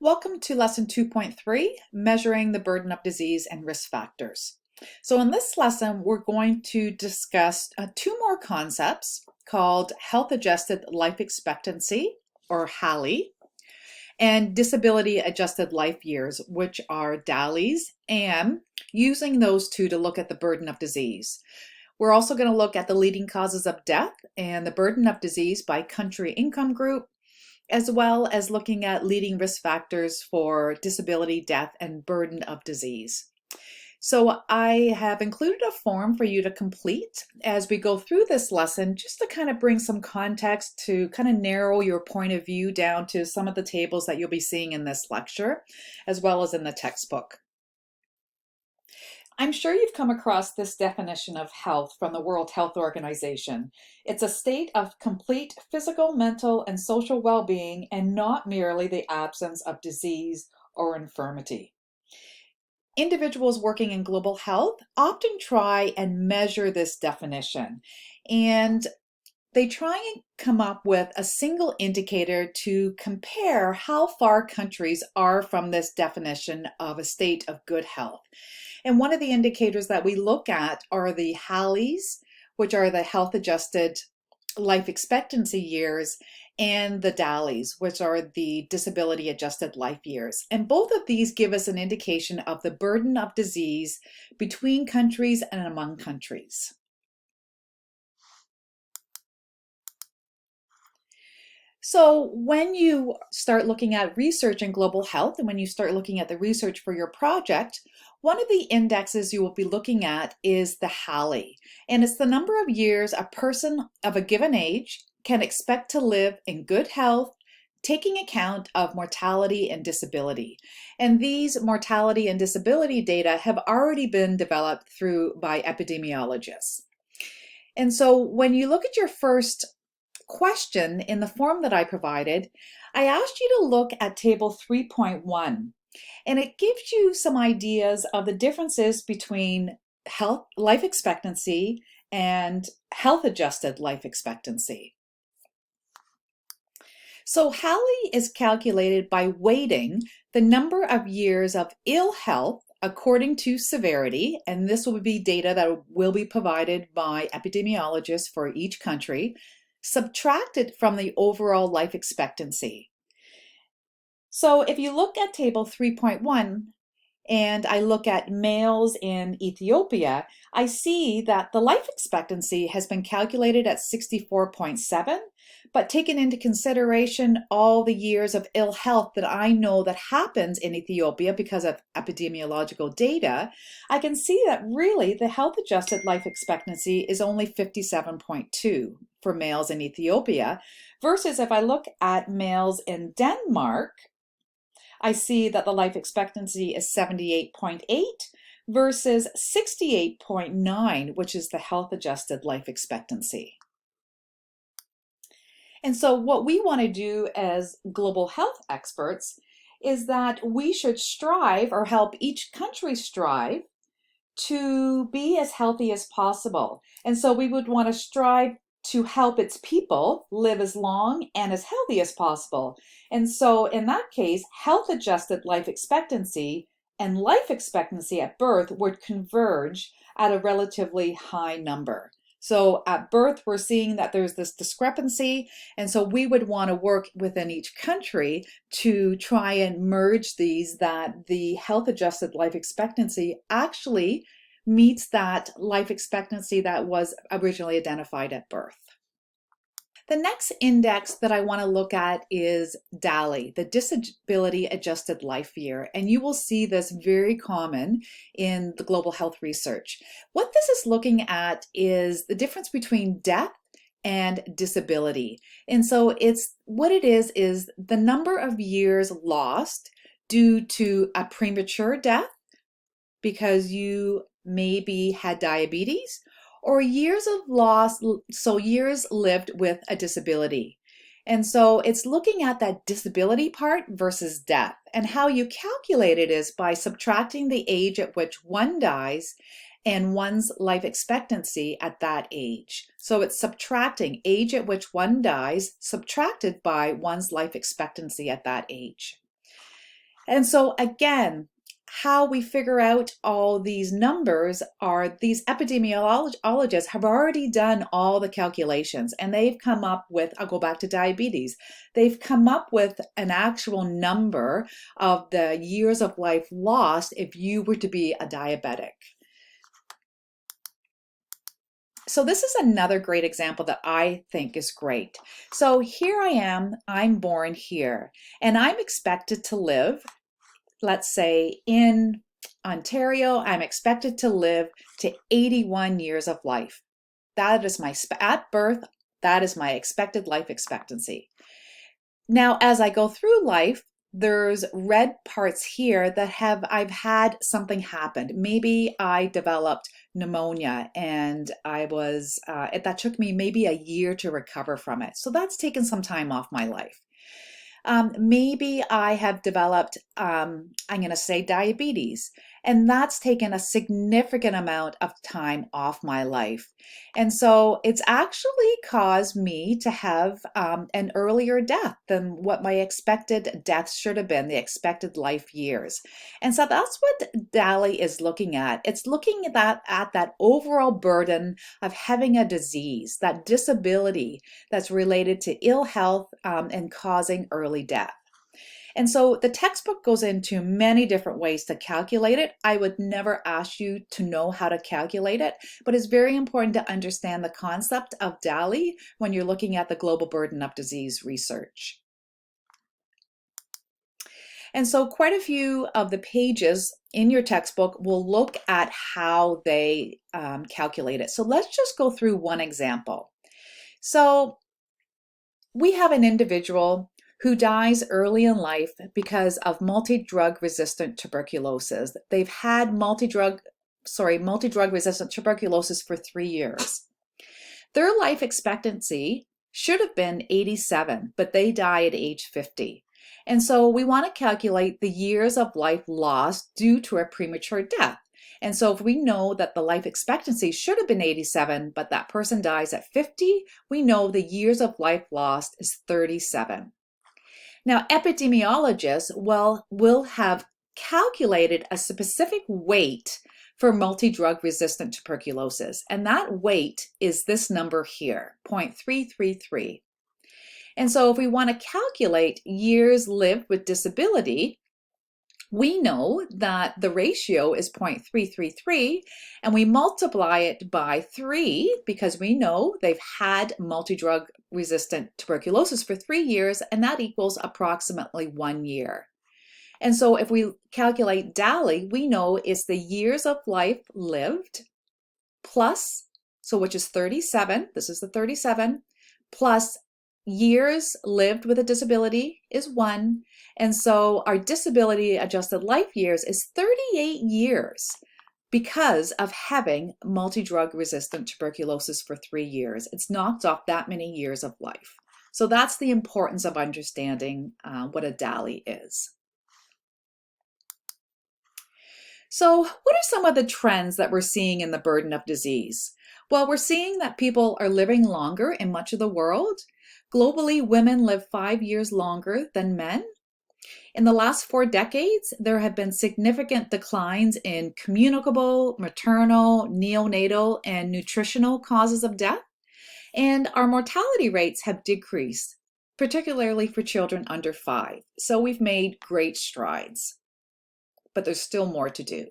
Welcome to Lesson 2.3, Measuring the Burden of Disease and Risk Factors. So in this lesson, we're going to discuss two more concepts called Health-Adjusted Life Expectancy, or HALE, and Disability-Adjusted Life Years, which are DALYs, and using those two to look at the burden of disease. We're also going to look at the leading causes of death and the burden of disease by country income group, as well as looking at leading risk factors for disability, death, and burden of disease. So I have included a form for you to complete as we go through this lesson, just to kind of bring some context to kind of narrow your point of view down to some of the tables that you'll be seeing in this lecture, as well as in the textbook. I'm sure you've come across this definition of health from the World Health Organization. It's a state of complete physical, mental, and social well-being, and not merely the absence of disease or infirmity. Individuals working in global health often try and measure this definition, and they try and come up with a single indicator to compare how far countries are from this definition of a state of good health. And one of the indicators that we look at are the HALEs, which are the health-adjusted life expectancy years, and the DALYs, which are the disability-adjusted life years. And both of these give us an indication of the burden of disease between countries and among countries. So when you start looking at research in global health, and when you start looking at the research for your project, one of the indexes you will be looking at is the HALE, and it's the number of years a person of a given age can expect to live in good health, taking account of mortality and disability. And these mortality and disability data have already been developed by epidemiologists. And so when you look at your first question in the form that I provided, I asked you to look at table 3.1, and it gives you some ideas of the differences between life expectancy and health-adjusted life expectancy. So HALE is calculated by weighting the number of years of ill health according to severity, and this will be data that will be provided by epidemiologists for each country, subtracted from the overall life expectancy. So if you look at table 3.1 and I look at males in Ethiopia, I see that the life expectancy has been calculated at 64.7, but taken into consideration all the years of ill health that I know that happens in Ethiopia because of epidemiological data, I can see that really the health-adjusted life expectancy is only 57.2 for males in Ethiopia, versus if I look at males in Denmark, I see that the life expectancy is 78.8 versus 68.9, which is the health-adjusted life expectancy. And so what we want to do as global health experts is that we should strive, or help each country strive, to be as healthy as possible. And so we would want to strive to help its people live as long and as healthy as possible. And so in that case, health-adjusted life expectancy and life expectancy at birth would converge at a relatively high number. So at birth, we're seeing that there's this discrepancy, and so we would want to work within each country to try and merge these, that the health-adjusted life expectancy actually meets that life expectancy that was originally identified at birth. The next index that I want to look at is DALY, the Disability Adjusted Life Year, and you will see this very common in the global health research. What this is looking at is the difference between death and disability. And so what it is the number of years lost due to a premature death because you maybe had diabetes, or years of loss, so years lived with a disability. And so it's looking at that disability part versus death. And how you calculate it is by subtracting the age at which one dies and one's life expectancy at that age. So it's subtracting age at which one dies, subtracted by one's life expectancy at that age. And so again, how we figure out all these numbers are these epidemiologists have already done all the calculations, and they've come up with, I'll go back to diabetes, they've come up with an actual number of the years of life lost if you were to be a diabetic. So this is another great example that I think is great. So here I am, I'm born here, and I'm expected to live, let's say in Ontario, I'm expected to live to 81 years of life. That is at birth, that is my expected life expectancy. Now, as I go through life, there's red parts here that I've had something happen. Maybe I developed pneumonia and that took me maybe a year to recover from it. So that's taken some time off my life. Maybe I have developed, I'm going to say diabetes, and that's taken a significant amount of time off my life. And so it's actually caused me to have an earlier death than what my expected death should have been, the expected life years. And so that's what DALY is looking at. It's looking at that overall burden of having a disease, that disability that's related to ill health and causing early death. And so the textbook goes into many different ways to calculate it. I would never ask you to know how to calculate it, but it's very important to understand the concept of DALY when you're looking at the global burden of disease research. And so quite a few of the pages in your textbook will look at how they calculate it. So let's just go through one example. So we have an individual who dies early in life because of multi-drug resistant tuberculosis. They've had multi-drug resistant tuberculosis for 3 years. Their life expectancy should have been 87, but they die at age 50. And so we want to calculate the years of life lost due to a premature death. And so if we know that the life expectancy should have been 87, but that person dies at 50, we know the years of life lost is 37. Now, epidemiologists will have calculated a specific weight for multi-drug resistant tuberculosis, and that weight is this number here, 0.333. And so if we want to calculate years lived with disability, we know that the ratio is 0.333, and we multiply it by 3 because we know they've had multi-drug resistant tuberculosis for 3 years, and that equals approximately 1 year. And so if we calculate DALY, we know it's the years of life lived plus, so which is 37, this is the 37, plus years lived with a disability is 1. And so our disability adjusted life years is 38 years because of having multi-drug resistant tuberculosis for 3 years. It's knocked off that many years of life. So that's the importance of understanding what a DALY is. So what are some of the trends that we're seeing in the burden of disease? Well, we're seeing that people are living longer in much of the world. Globally, women live 5 years longer than men. In the last 4 decades, there have been significant declines in communicable, maternal, neonatal, and nutritional causes of death. And our mortality rates have decreased, particularly for children under 5. So we've made great strides, but there's still more to do.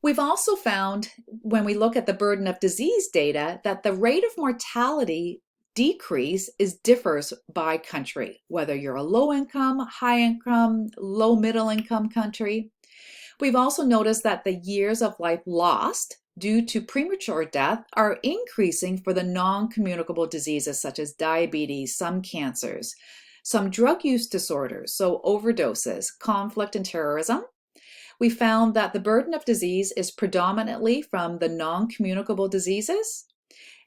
We've also found, when we look at the burden of disease data, that the rate of mortality decrease differs by country, whether you're a low income, high income, low middle income country. We've also noticed that the years of life lost due to premature death are increasing for the non-communicable diseases such as diabetes, some cancers, some drug use disorders, so overdoses, conflict and terrorism. We found that the burden of disease is predominantly from the non-communicable diseases.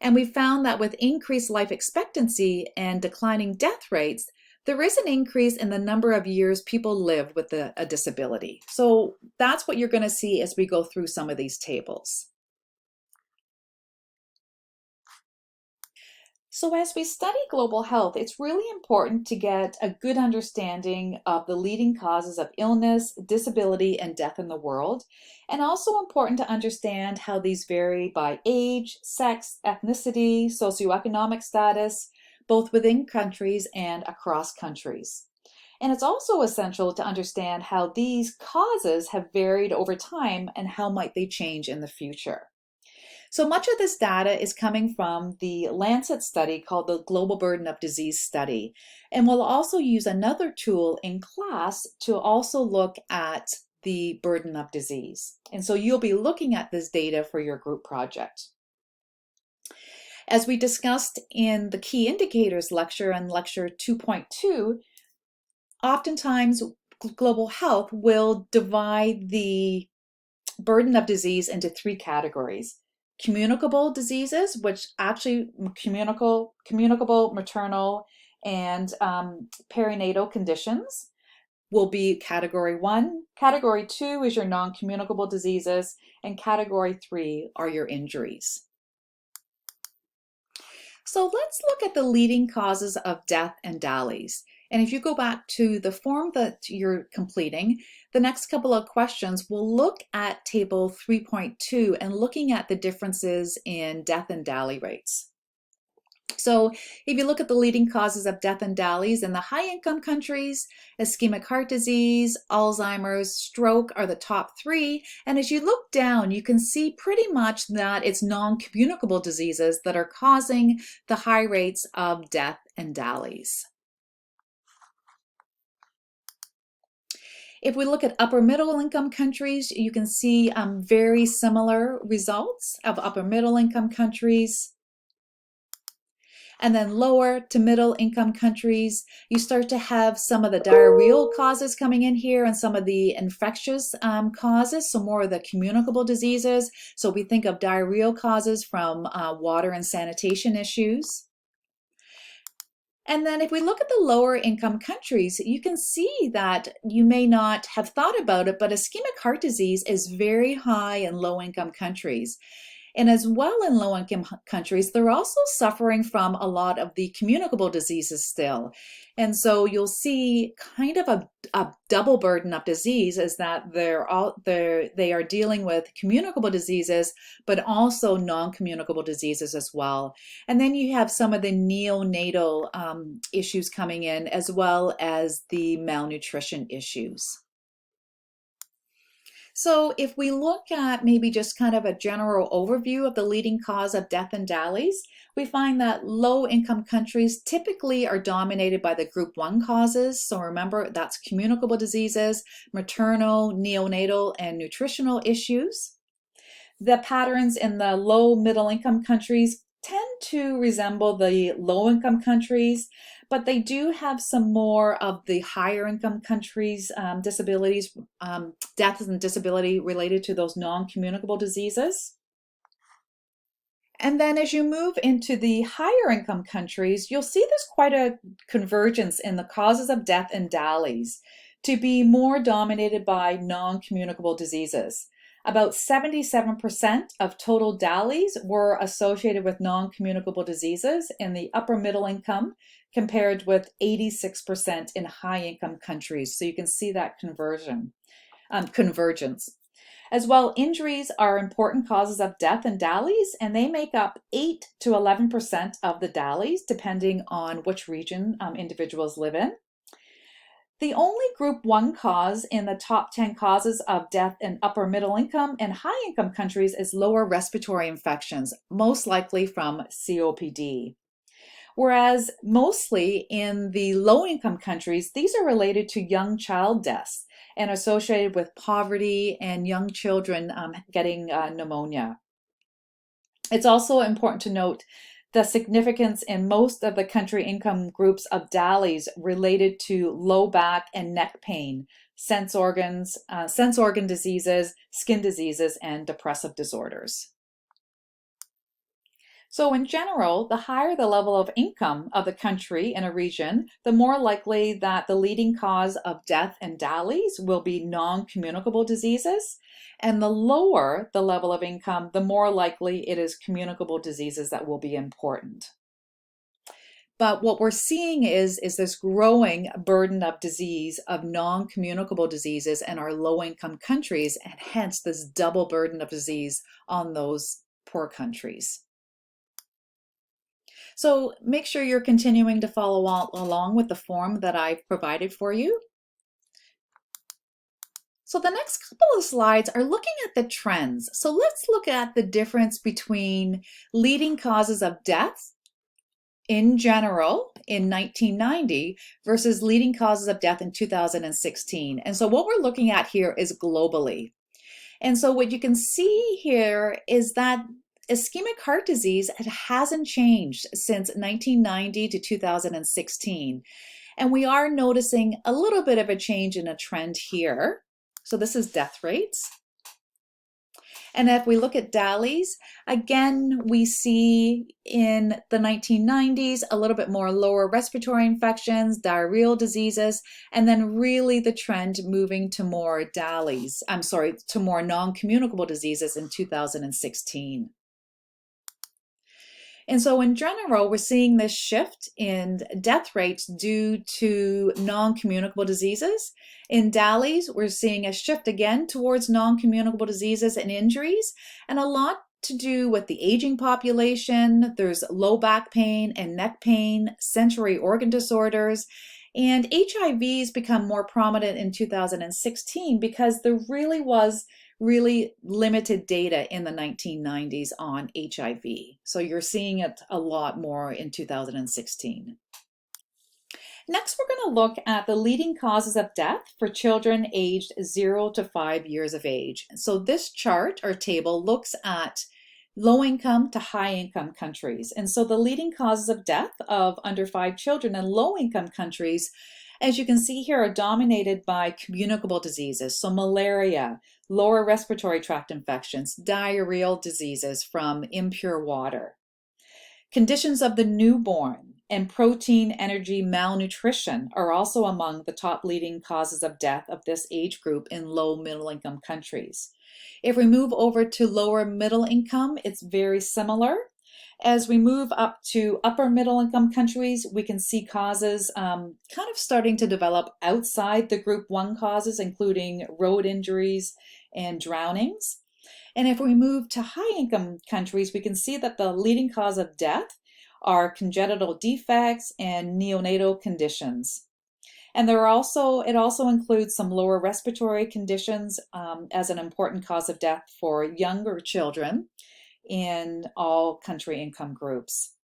And we found that with increased life expectancy and declining death rates, there is an increase in the number of years people live with a disability. So that's what you're going to see as we go through some of these tables. So as we study global health, it's really important to get a good understanding of the leading causes of illness, disability, and death in the world, and also important to understand how these vary by age, sex, ethnicity, socioeconomic status, both within countries and across countries. And it's also essential to understand how these causes have varied over time and how might they change in the future. So much of this data is coming from the Lancet study called the Global Burden of Disease Study. And we'll also use another tool in class to also look at the burden of disease. And so you'll be looking at this data for your group project. As we discussed in the key indicators lecture and lecture 2.2, oftentimes global health will divide the burden of disease into three categories. Communicable diseases, which actually communicable maternal and perinatal conditions will be category 1. Category 2 is your non-communicable diseases, and category 3 are your injuries. So let's look at the leading causes of death and DALYs. And if you go back to the form that you're completing, the next couple of questions will look at table 3.2 and looking at the differences in death and DALY rates. So if you look at the leading causes of death and DALYs in the high-income countries, ischemic heart disease, Alzheimer's, stroke are the top 3. And as you look down, you can see pretty much that it's non-communicable diseases that are causing the high rates of death and DALYs. If we look at upper middle income countries, you can see very similar results of upper middle income countries. And then lower to middle income countries, you start to have some of the diarrheal causes coming in here and some of the infectious causes, so more of the communicable diseases. So we think of diarrheal causes from water and sanitation issues. And then if we look at the lower income countries, you can see that you may not have thought about it, but ischemic heart disease is very high in low income countries. And as well in low-income countries, they're also suffering from a lot of the communicable diseases still. And so you'll see kind of a double burden of disease is that they are dealing with communicable diseases, but also non-communicable diseases as well. And then you have some of the neonatal issues coming in, as well as the malnutrition issues. So if we look at maybe just kind of a general overview of the leading cause of death and DALYs, we find that low-income countries typically are dominated by the group 1 causes. So remember, that's communicable diseases, maternal, neonatal, and nutritional issues. The patterns in the low-middle income countries tend to resemble the low-income countries, but they do have some more of the higher income countries' disabilities, deaths and disability related to those non-communicable diseases. And then as you move into the higher income countries, you'll see there's quite a convergence in the causes of death and DALYs to be more dominated by non-communicable diseases. About 77% of total DALYs were associated with non-communicable diseases in the upper middle income, compared with 86% in high-income countries. So you can see that convergence. As well, injuries are important causes of death and DALYs, and they make up 8 to 11% of the DALYs, depending on which region individuals live in. The only group 1 cause in the top 10 causes of death in upper middle income and high income countries is lower respiratory infections, most likely from COPD. Whereas mostly in the low income countries, these are related to young child deaths and associated with poverty and young children getting pneumonia. It's also important to note the significance in most of the country income groups of DALYs related to low back and neck pain, sense organ diseases, skin diseases, and depressive disorders. So in general, the higher the level of income of the country in a region, the more likely that the leading cause of death and DALYs will be non-communicable diseases. And the lower the level of income, the more likely it is communicable diseases that will be important. But what we're seeing is this growing burden of disease, of non-communicable diseases in our low-income countries, and hence this double burden of disease on those poor countries. So make sure you're continuing to follow along with the form that I've provided for you. So the next couple of slides are looking at the trends. So let's look at the difference between leading causes of death in general in 1990 versus leading causes of death in 2016. And so what we're looking at here is globally. And so what you can see here is that ischemic heart disease, it hasn't changed since 1990 to 2016. And we are noticing a little bit of a change in a trend here. So this is death rates. And if we look at DALYs, again, we see in the 1990s a little bit more lower respiratory infections, diarrheal diseases, and then really the trend moving to more DALYs, to more non-communicable diseases in 2016. And so in general, we're seeing this shift in death rates due to non-communicable diseases. In DALYs, we're seeing a shift again towards non-communicable diseases and injuries, and a lot to do with the aging population. There's low back pain and neck pain, sensory organ disorders, and HIVs become more prominent in 2016 because there really was limited data in the 1990s on HIV. So you're seeing it a lot more in 2016. Next, we're going to look at the leading causes of death for children aged 0 to 5 years of age. So this chart or table looks at low-income to high-income countries. And so the leading causes of death of under 5 children in low-income countries, as you can see here, are dominated by communicable diseases. So malaria, lower respiratory tract infections, diarrheal diseases from impure water. Conditions of the newborn and protein energy malnutrition are also among the top leading causes of death of this age group in low middle income countries. If we move over to lower middle income, it's very similar. As we move up to upper middle income countries, we can see causes kind of starting to develop outside the group 1 causes, including road injuries and drownings. And if we move to high income countries, we can see that the leading cause of death are congenital defects and neonatal conditions. And it also includes some lower respiratory conditions as an important cause of death for younger children in all country income groups.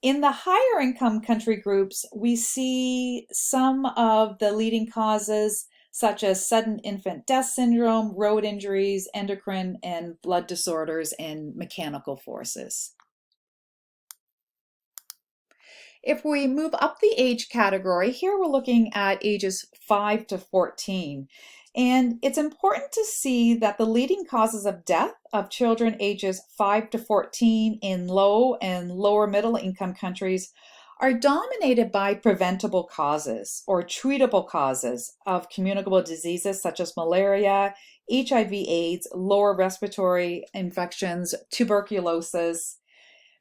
In the higher income country groups, we see some of the leading causes such as sudden infant death syndrome, road injuries, endocrine and blood disorders, and mechanical forces. If we move up the age category, here we're looking at ages 5 to 14. And it's important to see that the leading causes of death of children ages 5 to 14 in low and lower middle income countries are dominated by preventable causes or treatable causes of communicable diseases such as malaria, HIV/AIDS, lower respiratory infections, tuberculosis.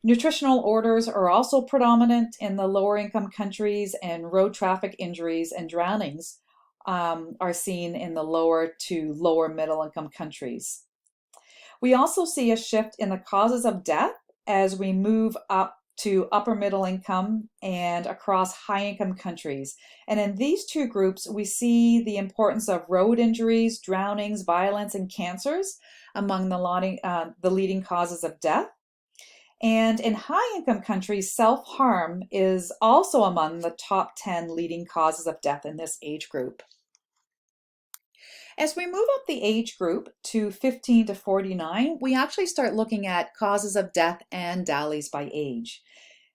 Nutritional orders are also predominant in the lower income countries, and road traffic injuries and drownings are seen in the lower to lower middle income countries. We also see a shift in the causes of death as we move up to upper middle income and across high income countries. And in these two groups, we see the importance of road injuries, drownings, violence, and cancers among the leading causes of death. And in high income countries, self-harm is also among the top 10 leading causes of death in this age group. As we move up the age group to 15 to 49, we actually start looking at causes of death and DALYs by age.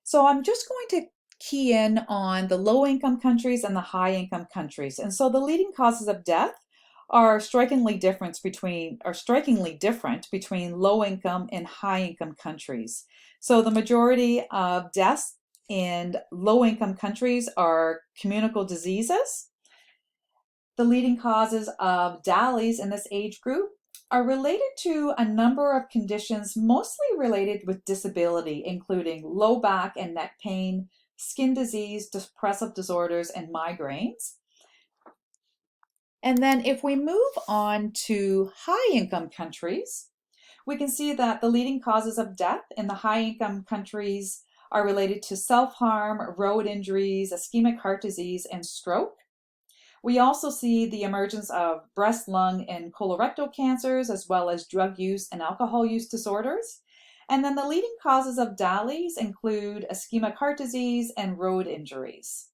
So I'm just going to key in on the low income countries and the high income countries. And so the leading causes of death are strikingly different between low income and high income countries. So the majority of deaths in low income countries are communicable diseases. The leading causes of DALYs in this age group are related to a number of conditions mostly related with disability, including low back and neck pain, skin disease, depressive disorders, and migraines. And then if we move on to high-income countries, we can see that the leading causes of death in the high-income countries are related to self-harm, road injuries, ischemic heart disease, and stroke. We also see the emergence of breast, lung, and colorectal cancers, as well as drug use and alcohol use disorders. And then the leading causes of DALYs include ischemic heart disease and road injuries.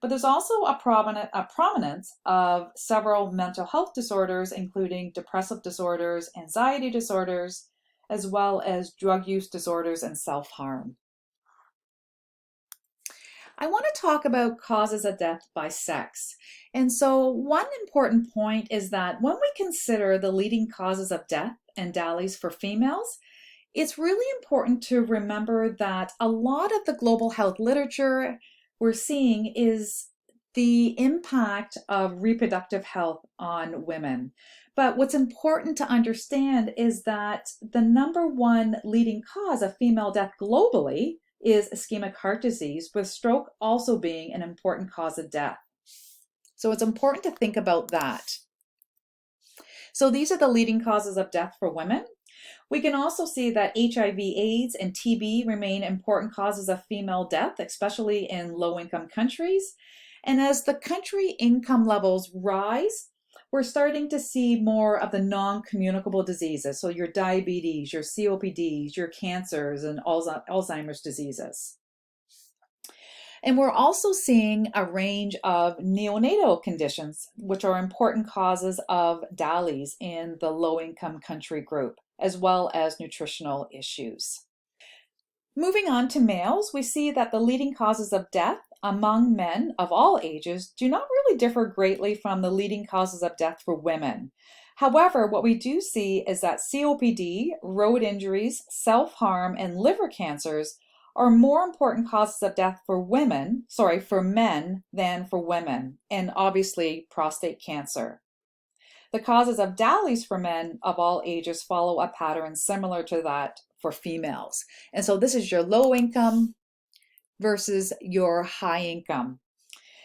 But there's also a prominence of several mental health disorders, including depressive disorders, anxiety disorders, as well as drug use disorders and self-harm. I want to talk about causes of death by sex. And so one important point is that when we consider the leading causes of death and DALYs for females, it's really important to remember that a lot of the global health literature we're seeing is the impact of reproductive health on women. But what's important to understand is that the number one leading cause of female death globally is ischemic heart disease, with stroke also being an important cause of death. So it's important to think about that. So these are the leading causes of death for women. We can also see that HIV/AIDS and TB remain important causes of female death, especially in low-income countries. And as the country income levels rise, we're starting to see more of the non-communicable diseases. So your diabetes, your COPDs, your cancers, and Alzheimer's diseases. And we're also seeing a range of neonatal conditions, which are important causes of DALYs in the low-income country group, as well as nutritional issues. Moving on to males, we see that the leading causes of death among men of all ages do not really differ greatly from the leading causes of death for women. However, what we do see is that COPD, road injuries, self-harm, and liver cancers are more important causes of death for men than for women, and obviously prostate cancer. The causes of DALYs for men of all ages follow a pattern similar to that for females. And so this is your low income versus your high income.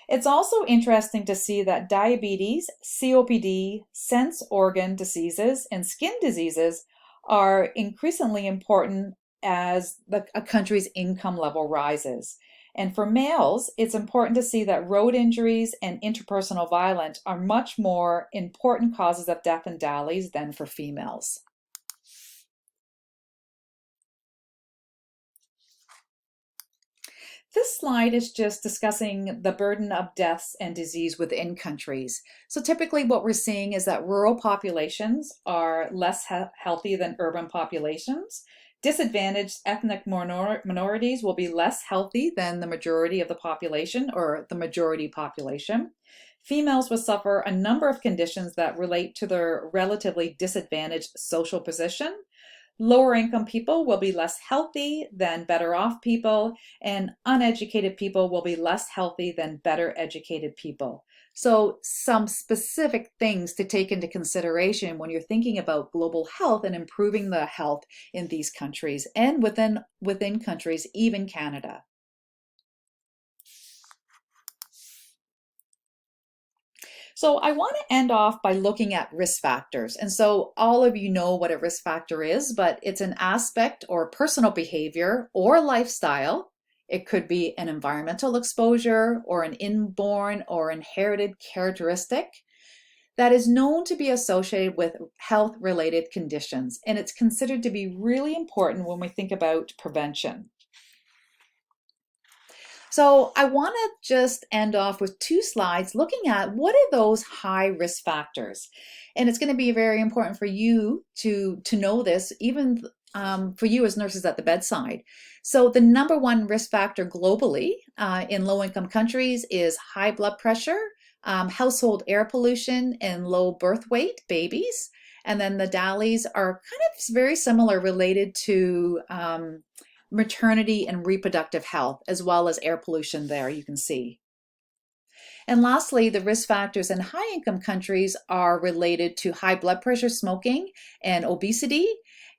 It's also interesting to see that diabetes, COPD, sense organ diseases, and skin diseases are increasingly important as a country's income level rises. And for males, it's important to see that road injuries and interpersonal violence are much more important causes of death and DALYs than for females. This slide is just discussing the burden of deaths and disease within countries. So typically what we're seeing is that rural populations are less healthy than urban populations. Disadvantaged ethnic minorities will be less healthy than the majority of the population or the majority population. Females will suffer a number of conditions that relate to their relatively disadvantaged social position. Lower income people will be less healthy than better off people, and uneducated people will be less healthy than better educated people. So some specific things to take into consideration when you're thinking about global health and improving the health in these countries and within countries, even Canada. So I want to end off by looking at risk factors. And so all of you know what a risk factor is, but it's an aspect or personal behavior or lifestyle. It could be an environmental exposure or an inborn or inherited characteristic that is known to be associated with health-related conditions. And it's considered to be really important when we think about prevention. So I want to just end off with two slides looking at what are those high risk factors. And it's going to be very important for you to know this, even for you as nurses at the bedside. So the number one risk factor globally in low-income countries is high blood pressure, household air pollution, and low birth weight babies. And then the DALYs are kind of very similar, related to maternity and reproductive health, as well as air pollution there, you can see. And lastly, the risk factors in high-income countries are related to high blood pressure, smoking, and obesity.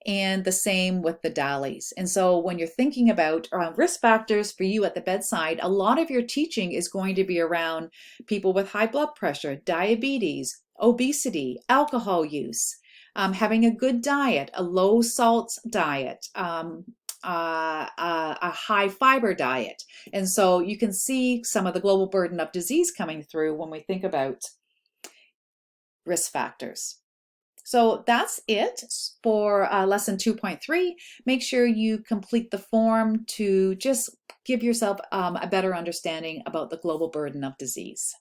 and the same with the DALYs. And so when you're thinking about risk factors for you at the bedside, a lot of your teaching is going to be around people with high blood pressure, diabetes, obesity, alcohol use, having a good diet, a low salt diet, a high fiber diet. And so you can see some of the global burden of disease coming through when we think about risk factors. So that's it for lesson 2.3. Make sure you complete the form to just give yourself a better understanding about the global burden of disease.